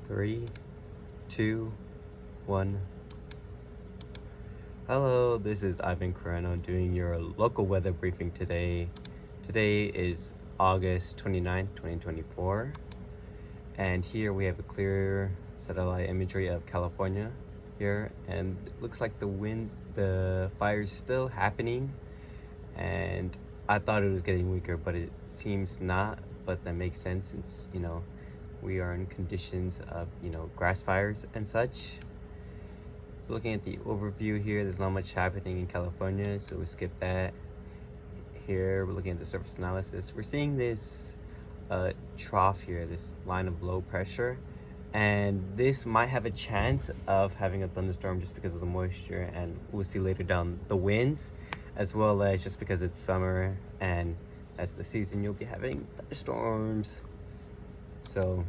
Three, two, one. Hello, this is Ivan Carano doing your local weather briefing today. Today is August 29th, 2024. And here we have a clear satellite imagery of California here. And it looks like the fire's still happening. And I thought it was getting weaker, but it seems not. But that makes sense since, we are in conditions of, grass fires and such. Looking at the overview here, there's not much happening in California, so we skip that. Here, we're looking at the surface analysis. We're seeing this trough here, this line of low pressure, and this might have a chance of having a thunderstorm just because of the moisture, and we'll see later down the winds, as well as just because it's summer and that's the season, you'll be having thunderstorms. So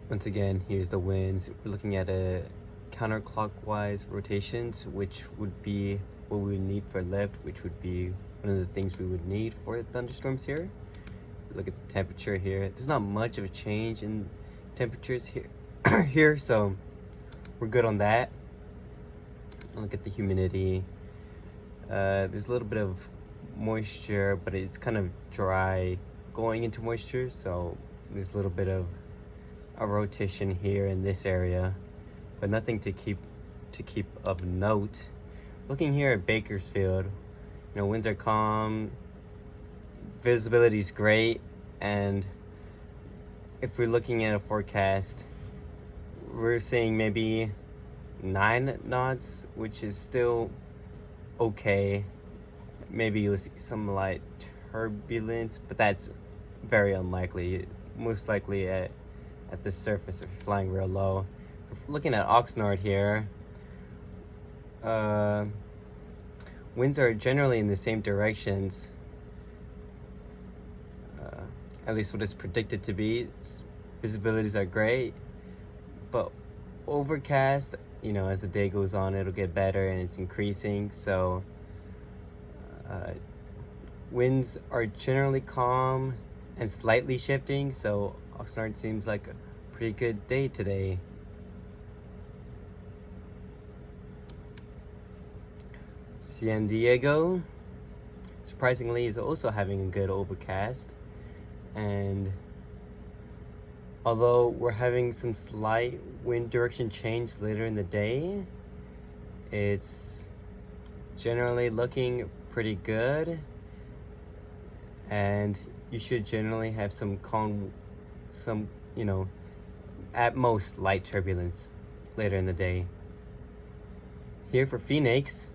once again, here's the winds. We're looking at a counterclockwise rotations, which would be what we would need for lift, which would be one of the things we would need for thunderstorms here. Look at the temperature here. There's not much of a change in temperatures here, so we're good on that. Look at the humidity. There's a little bit of moisture, but it's kind of dry going into moisture, so there's a little bit of a rotation here in this area, but nothing to keep of note. Looking here at Bakersfield, winds are calm, visibility is great, and if we're looking at a forecast, we're seeing maybe 9 knots, which is still okay. Maybe you'll see some light turbulence, but that's very unlikely. Most likely at the surface if you're flying real low. If we're looking at Oxnard here, winds are generally in the same directions, at least what is predicted to be. Visibilities are great, but overcast, as the day goes on, it'll get better and it's increasing. So winds are generally calm and slightly shifting, so Oxnard seems like a pretty good day today. San Diego, surprisingly, is also having a good overcast, and although we're having some slight wind direction change later in the day, it's generally looking pretty good, and you should generally have some calm, at most light turbulence later in the day. Here for Phoenix,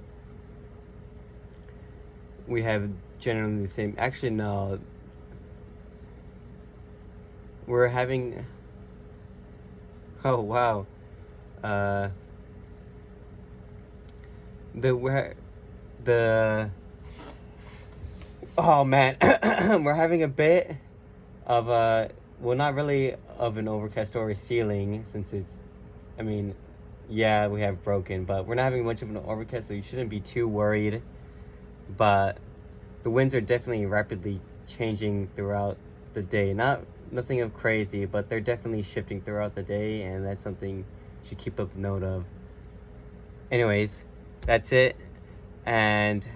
we have generally the same. Actually, no, we're having, oh wow, oh man, we're having a bit of well, not really of an overcast or a ceiling, since it's, yeah, we have broken, but we're not having much of an overcast, so you shouldn't be too worried. But the winds are definitely rapidly changing throughout the day. Nothing of crazy, but they're definitely shifting throughout the day, and that's something you should keep a note of. Anyways, that's it, and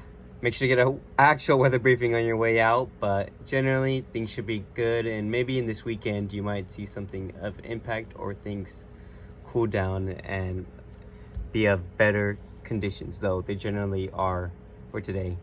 make sure to get an actual weather briefing on your way out, but generally things should be good, and maybe in this weekend you might see something of impact or things cool down and be of better conditions, though they generally are for today.